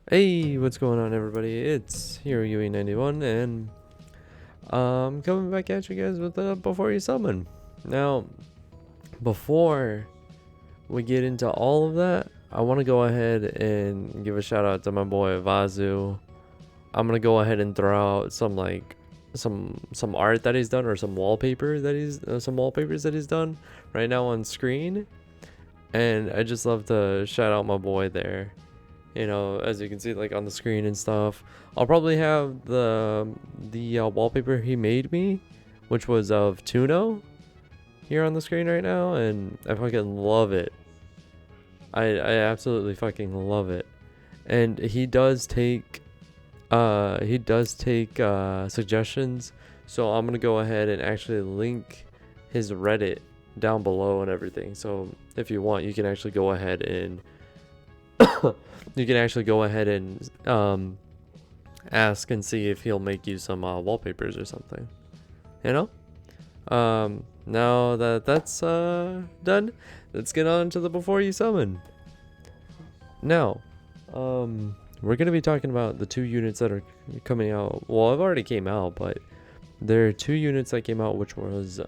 Hey, what's going on, everybody? It's Hero UE91, and coming back at you guys with Before You Summon. Now, before we get into all of that, I want to go ahead and give a shout out to my boy Vazu. I'm gonna go ahead and throw out some some art that he's done, or some wallpapers that he's done right now on screen, and I just love to shout out my boy there. You know, as you can see, like, on the screen and stuff. I'll probably have the wallpaper he made me, which was of Tuno, here on the screen right now, and I fucking love it. I absolutely fucking love it. And he does take suggestions, so I'm gonna go ahead and actually link his Reddit down below and everything. So if you want, you can actually go ahead and ask and see if he'll make you some wallpapers or something. You know? Now that that's done, let's get on to the Before You Summon. Now, we're gonna be talking about the two units that are coming out. Well, I've already came out, but there are two units that came out, which was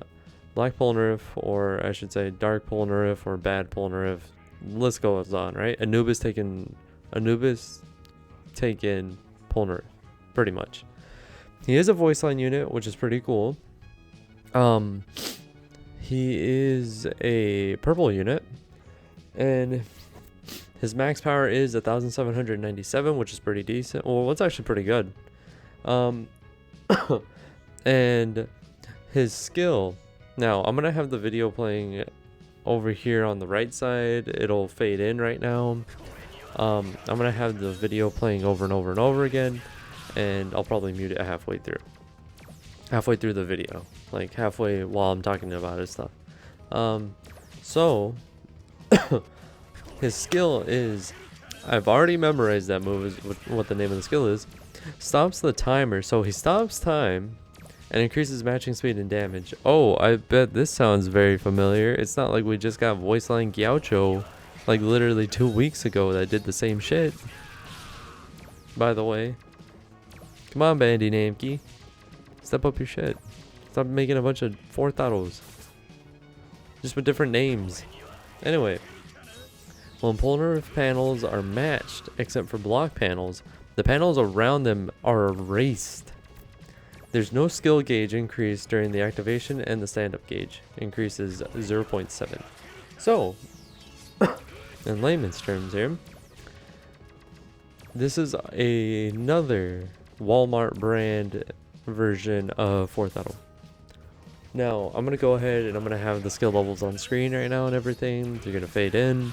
Black Polnereff, or I should say Dark Polnereff, or Bad Polnereff. List goes on, right? Anubis taking Polnereff, pretty much. He is a voice line unit, which is pretty cool. He is a purple unit, and his max power is 1,797, which is pretty decent. Well, it's actually pretty good. And his skill. Now, I'm gonna have the video playing over here on the right side. It'll fade in right now. I'm gonna have the video playing over and over and over again, and I'll probably mute it halfway through the video, like halfway while I'm talking about his stuff. So his skill is, I've already memorized that move, is what the name of the skill is. Stops the timer, so he stops time and increases matching speed and damage. Oh, I bet this sounds very familiar. It's not like we just got voice line Gaucho like literally 2 weeks ago that did the same shit. By the way, come on, Bandy Namki, step up your shit. Stop making a bunch of fourth autos just with different names. Anyway, when Polnereff panels are matched except for block panels, the panels around them are erased. There's no skill gauge increase during the activation, and the stand-up gauge increases 0.7. So, in layman's terms here, this is another Walmart brand version of Fourth Auto. Now, I'm going to go ahead and I'm going to have the skill levels on screen right now and everything. They're going to fade in.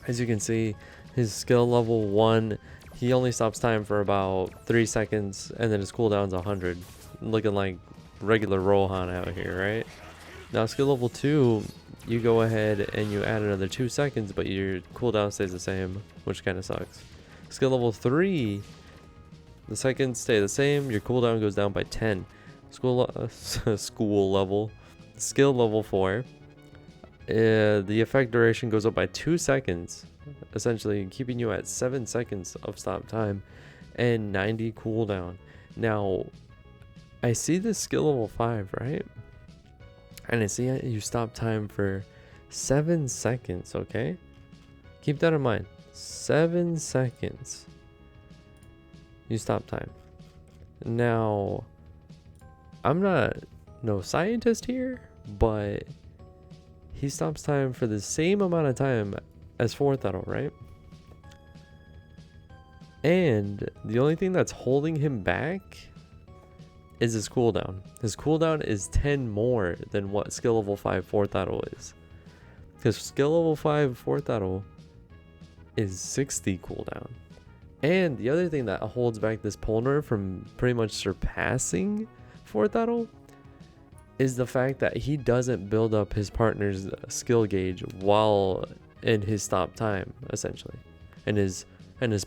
As you can see, his skill level 1, he only stops time for about 3 seconds, and then his cooldown's 100. Looking like regular Rohan out here, right? Now, skill level 2, you go ahead and you add another 2 seconds, but your cooldown stays the same, which kind of sucks. Skill level 3, the seconds stay the same, your cooldown goes down by 10. Skill level 4, the effect duration goes up by 2 seconds, essentially keeping you at 7 seconds of stop time and 90 cooldown. Now, I see this skill level 5, right? And I see you stop time for 7 seconds, okay? Keep that in mind. 7 seconds. You stop time. Now, I'm not no scientist here, but he stops time for the same amount of time as Fourth Auto, right? And the only thing that's holding him back is his cooldown. His cooldown is 10 more than what skill level 5 Fourth Auto is. Because skill level 5 Fourth Auto is 60 cooldown. And the other thing that holds back this Polnereff from pretty much surpassing Fourth Auto is the fact that he doesn't build up his partner's skill gauge while in his stop time, essentially. In his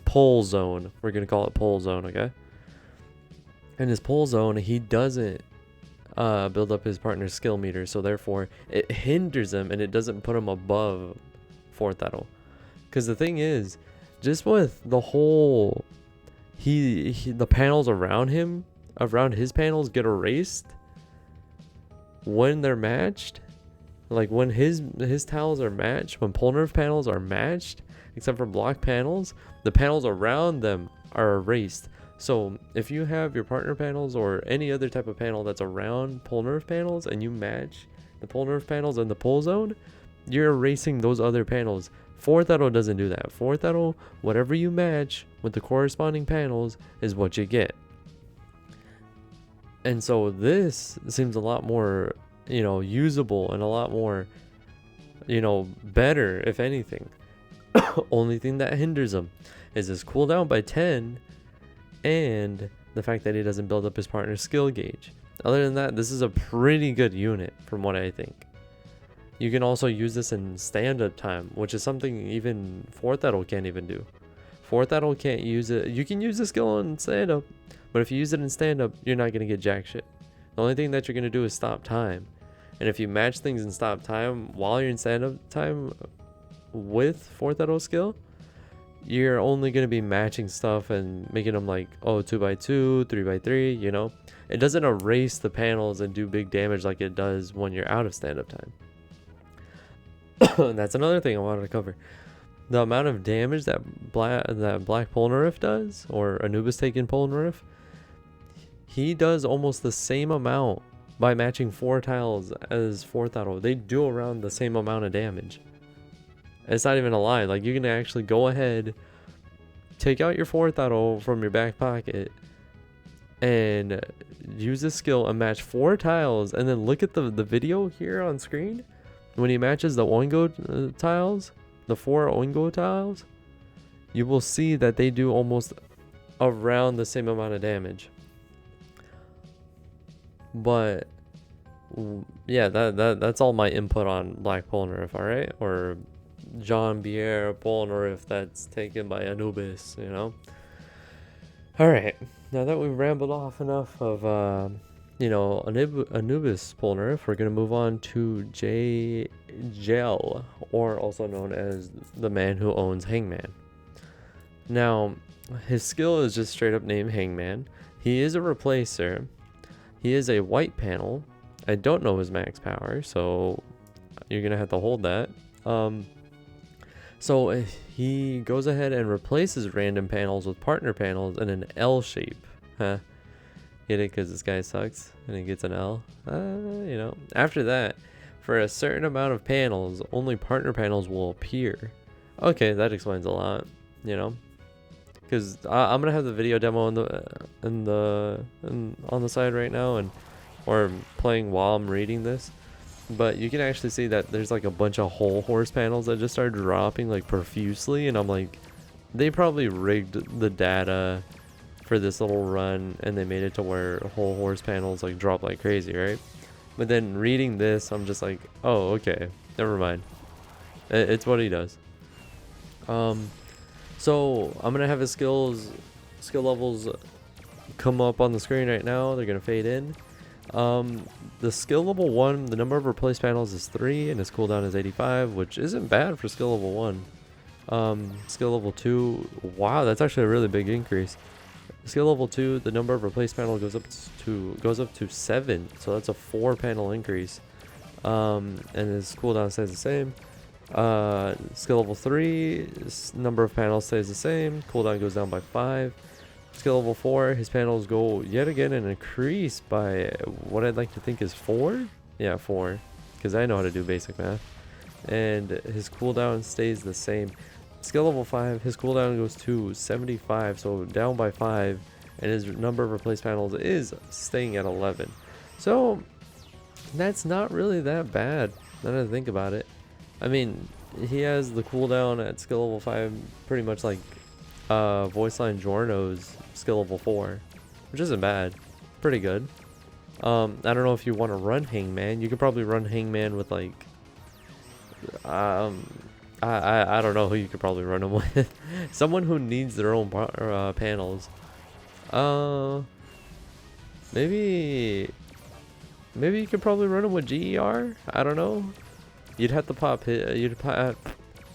pull zone. We're going to call it pull zone, okay? In his pull zone, he doesn't build up his partner's skill meter, so therefore it hinders him and it doesn't put him above Fourth Auto. Because the thing is, just with the whole, the panels around him, around his panels get erased when they're matched. Like when his tiles are matched, when Polnereff panels are matched, except for block panels, the panels around them are erased. So if you have your partner panels or any other type of panel that's around Polnereff panels and you match the Polnereff panels in the pull zone, you're erasing those other panels. 4th Edo doesn't do that. 4th Edo, whatever you match with the corresponding panels is what you get. And so this seems a lot more, you know, usable and a lot more, you know, better, if anything. Only thing that hinders him is his cooldown by 10 and the fact that he doesn't build up his partner's skill gauge. Other than that, this is a pretty good unit from what I think. You can also use this in stand-up time, which is something even 4th Edo can't even do. 4th Edo can't use it. You can use the skill in stand-up, but if you use it in stand-up, you're not going to get jack shit. The only thing that you're going to do is stop time. And if you match things in stop time while you're in stand-up time with 4th Edo skill, you're only going to be matching stuff and making them like, oh, 2x2, 3x3, you know? It doesn't erase the panels and do big damage like it does when you're out of stand-up time. That's another thing I wanted to cover. The amount of damage that black Polnereff does, or Anubis taking Polnereff, he does almost the same amount by matching 4 tiles as 4th Edo. They do around the same amount of damage. It's not even a lie. Like, you can actually go ahead, take out your 4th Edo from your back pocket, and use this skill and match 4 tiles, and then look at the video here on screen. When he matches the Oingo tiles, the 4 Oingo tiles, you will see that they do almost around the same amount of damage. But yeah, that's all my input on Black Polnereff, alright? Or Jean-Pierre Polnereff that's taken by Anubis, you know? Alright, now that we've rambled off enough of, you know, Anubis Polnareff, we're going to move on to Geil, or also known as the man who owns Hangman. Now, his skill is just straight up named Hangman. He is a replacer. He is a white panel. I don't know his max power, so you're going to have to hold that. So he goes ahead and replaces random panels with partner panels in an L shape. Huh? Get it? Because this guy sucks and he gets an L. You know. After that, for a certain amount of panels, only partner panels will appear. Okay, that explains a lot. You know, because I'm gonna have the video demo on the side right now, or playing while I'm reading this. But you can actually see that there's like a bunch of whole horse panels that just start dropping like profusely, and I'm like, they probably rigged the data for this little run and they made it to where whole horse panels like drop like crazy, right? But then reading this, I'm just like, oh, okay, never mind. It's what he does. So I'm gonna have his skill levels come up on the screen right now. They're gonna fade in. The skill level 1, the number of replace panels is 3 and his cooldown is 85, which isn't bad for skill level 1. Skill level 2, wow, that's actually a really big increase. Skill level 2, the number of replace panel goes up to 7, so that's a 4 panel increase. And his cooldown stays the same. Skill level 3, number of panels stays the same, cooldown goes down by 5. Skill level 4, his panels go yet again and increase by what I'd like to think is 4? Yeah, 4, because I know how to do basic math. And his cooldown stays the same. Skill level 5, his cooldown goes to 75, so down by 5, and his number of replace panels is staying at 11. So that's not really that bad, now that I think about it. I mean, he has the cooldown at skill level 5 pretty much like Voice Line Giorno's skill level 4, which isn't bad. Pretty good. I don't know if you want to run Hangman. You could probably run Hangman with like I don't know who you could probably run him with. Someone who needs their own panels. Maybe you could probably run him with GER. I don't know. You'd have to pop hit.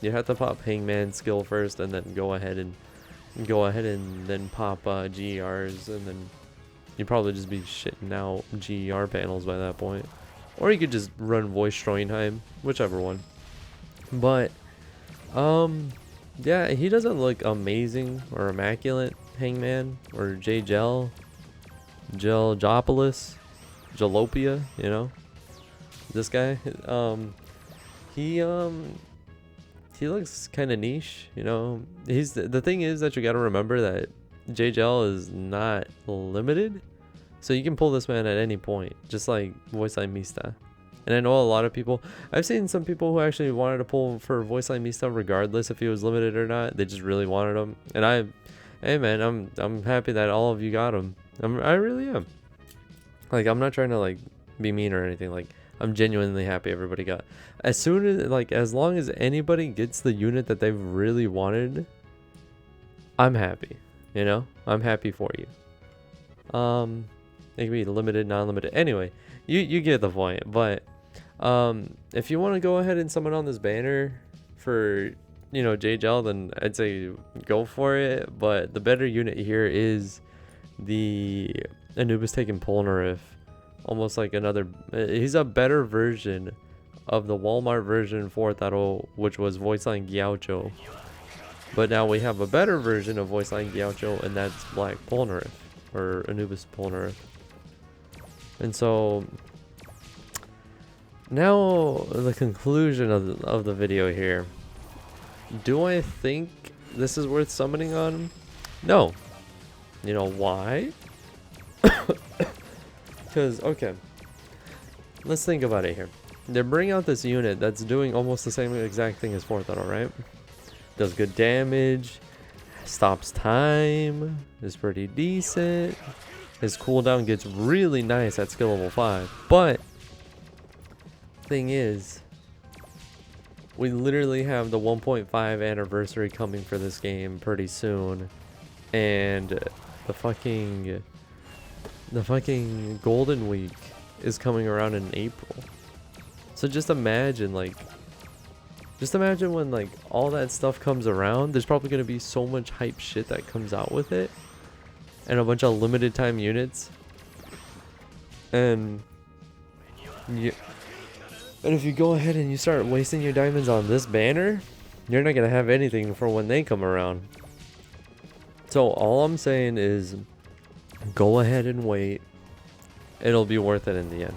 You have to pop Hangman skill first, and then go ahead and then pop GERs, and then you'd probably just be shitting out GER panels by that point. Or you could just run voice Stroinheim, whichever one. But yeah, he doesn't look amazing or immaculate, Hangman or Giel, Jopolis, Jalopia, you know. This guy, he looks kind of niche, you know. He's the thing is that you got to remember that JGL is not limited, so you can pull this man at any point, just like Voice Line Mista. And I know a lot of people, I've seen some people who actually wanted to pull for Voice Line Mista regardless if he was limited or not. They just really wanted him, and hey man, I'm happy that all of you got him. I really am. Like, I'm not trying to like be mean or anything. Like, I'm genuinely happy everybody got. As long as anybody gets the unit that they've really wanted, I'm happy. You know, I'm happy for you. It can be limited, non-limited. Anyway, you get the point. But if you want to go ahead and summon on this banner for, you know, JGL, then I'd say go for it. But the better unit here is the Anubis taking Polnareff. Almost like another, he's a better version of the Walmart version 4.0, which was Voice Line Gaucho. But now we have a better version of Voice Line Gaucho, and that's Black Polnereff, or Anubis Polnareff. And so now the conclusion of the video here. Do I think this is worth summoning on? No. You know why? Because, okay, let's think about it here. They bring out this unit that's doing almost the same exact thing as 4.0, right? Does good damage, stops time, is pretty decent. His cooldown gets really nice at skill level 5. But, thing is, we literally have the 1.5 anniversary coming for this game pretty soon. And the fucking Golden Week is coming around in April. So just imagine when like all that stuff comes around, there's probably going to be so much hype shit that comes out with it, and a bunch of limited time units. And if you go ahead and you start wasting your diamonds on this banner, you're not going to have anything for when they come around. So all I'm saying is, go ahead and wait. It'll be worth it in the end.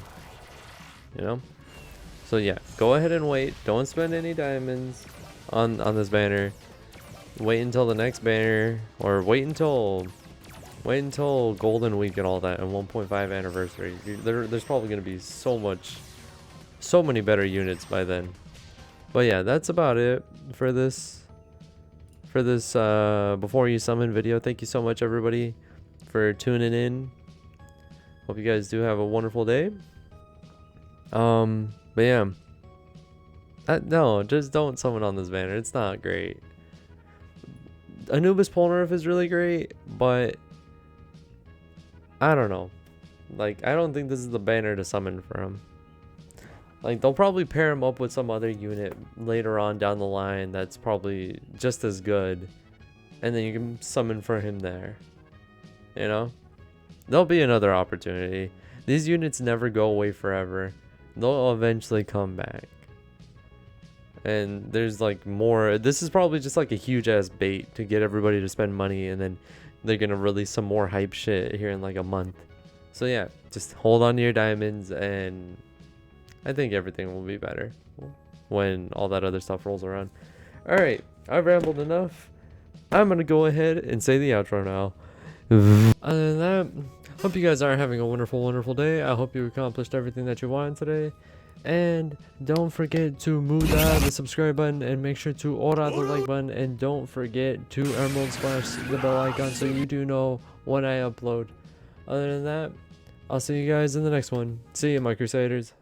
You know? So yeah, go ahead and wait. Don't spend any diamonds on this banner. Wait until the next banner, or wait until Golden Week and all that, and 1.5 anniversary. There's probably going to be so many better units by then. But yeah, that's about it for this before you summon video. Thank you so much, everybody, for tuning in. Hope you guys do have a wonderful day. But yeah, no, just don't summon on this banner. It's not great. Anubis Polnareff is really great, but I don't know. Like, I don't think this is the banner to summon for him. Like, they'll probably pair him up with some other unit later on down the line that's probably just as good, and then you can summon for him there. You know? There'll be another opportunity. These units never go away forever. They'll eventually come back. And there's like more. This is probably just like a huge ass bait to get everybody to spend money, and then they're gonna release some more hype shit here in like a month. So yeah, just hold on to your diamonds, and I think everything will be better when all that other stuff rolls around. Alright, I've rambled enough. I'm gonna go ahead and say the outro now. Other than that, hope you guys are having a wonderful day. I hope you accomplished everything that you wanted today. And don't forget to muda the subscribe button, and make sure to ora the like button, and don't forget to emerald splash the bell icon so you do know when I upload. Other than that, I'll see you guys in the next one. See you, my Crusaders.